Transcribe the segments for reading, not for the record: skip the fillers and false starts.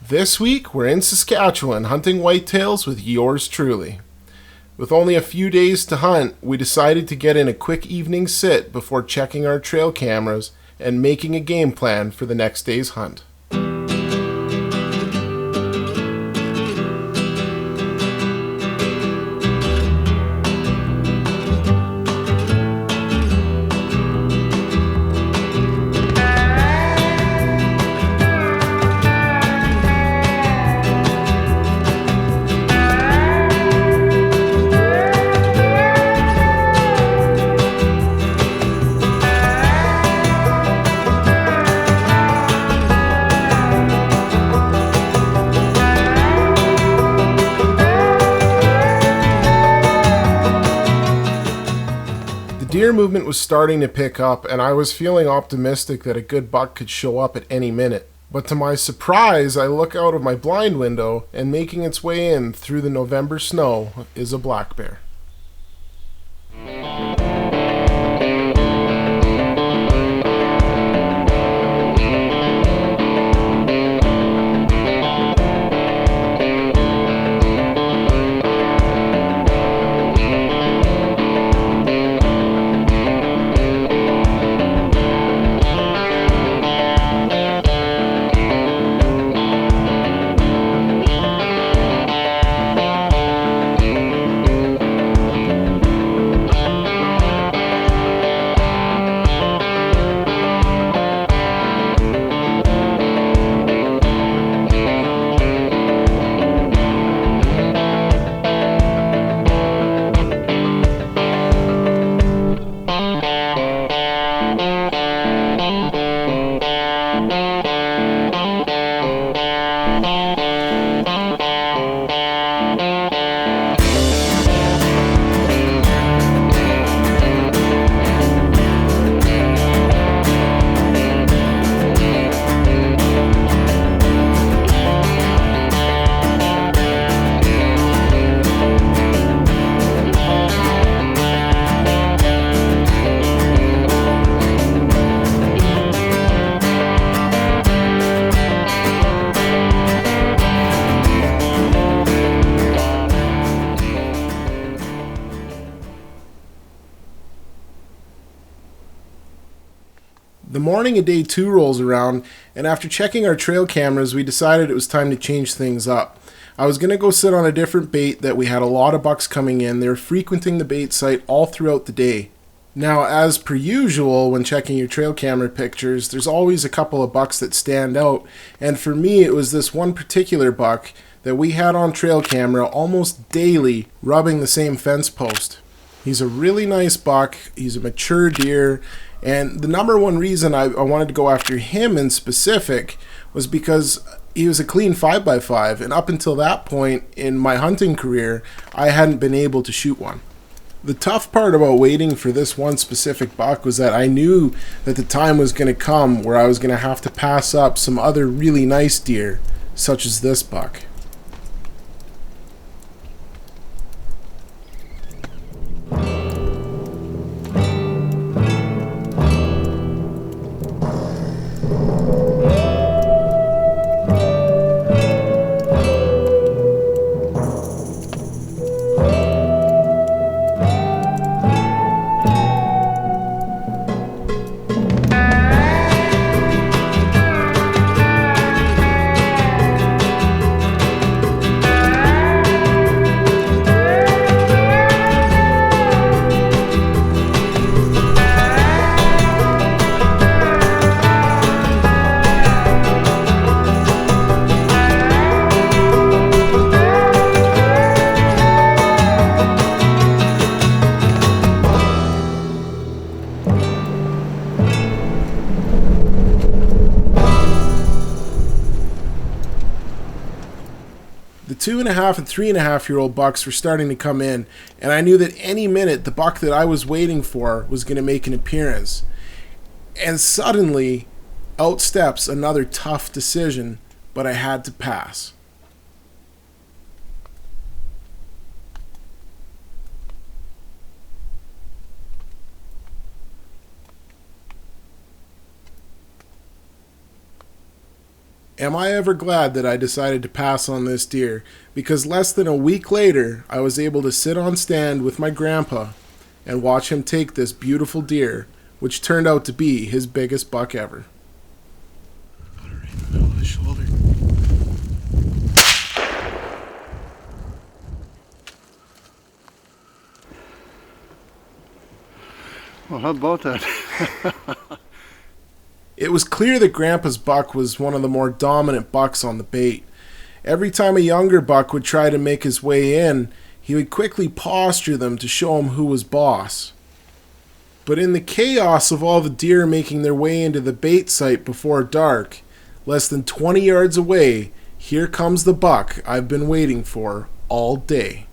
This week, we're in Saskatchewan hunting whitetails with yours truly. With only a few days to hunt, we decided to get in a quick evening sit before checking our trail cameras and making a game plan for the next day's hunt. Deer movement was starting to pick up, and I was feeling optimistic that a good buck could show up at any minute. But to my surprise, I look out of my blind window, and making its way in through the November snow is a black bear. The morning of day 2 rolls around, and after checking our trail cameras, we decided it was time to change things up. I was going to go sit on a different bait that we had a lot of bucks coming in. They were frequenting the bait site all throughout the day. Now, as per usual, when checking your trail camera pictures, there's always a couple of bucks that stand out, and for me, it was this one particular buck that we had on trail camera almost daily rubbing the same fence post. He's a really nice buck, he's a mature deer, and the number one reason I wanted to go after him in specific was because he was a clean 5x5, and up until that point in my hunting career, I hadn't been able to shoot one. The tough part about waiting for this one specific buck was that I knew that the time was going to come where I was going to have to pass up some other really nice deer, such as this buck. The 2.5 and 3.5-year-old bucks were starting to come in, and I knew that any minute the buck that I was waiting for was going to make an appearance. And suddenly, out steps another tough decision, but I had to pass. Am I ever glad that I decided to pass on this deer, because less than a week later, I was able to sit on stand with my grandpa and watch him take this beautiful deer, which turned out to be his biggest buck ever. Got it right in the middle of the shoulder. Well, how about that? It was clear that Grandpa's buck was one of the more dominant bucks on the bait. Every time a younger buck would try to make his way in, he would quickly posture them to show him who was boss. But in the chaos of all the deer making their way into the bait site before dark, less than 20 yards away, here comes the buck I've been waiting for all day.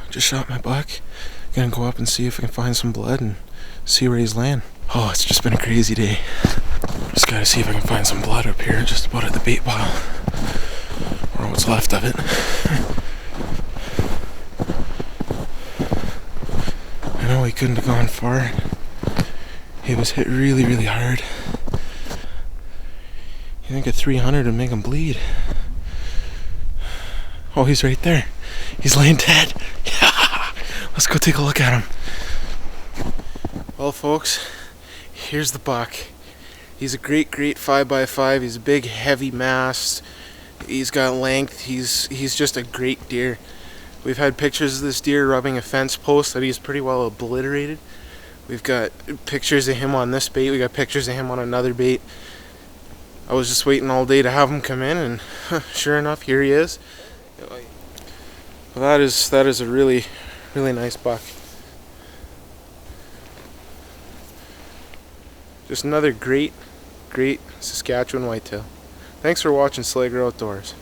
Just shot my buck. Gonna go up and see if I can find some blood and see where he's laying. Oh, it's just been a crazy day. Just gotta see if I can find some blood up here, just about at the bait pile. Or what's left of it. I know he couldn't have gone far. He was hit really, really hard. You think a 300 would make him bleed? Oh, he's right there. He's laying dead. Yeah. Let's go take a look at him. Well, folks, here's the buck. He's a great 5x5. He's a big, heavy mast. He's got length. He's just a great deer. We've had pictures of this deer rubbing a fence post that he's pretty well obliterated. We've got pictures of him on this bait. We got pictures of him on another bait. I was just waiting all day to have him come in, and sure enough, here he is. Well, that is a really, really nice buck. Just another great Saskatchewan whitetail. Thanks for watching Slager Outdoors.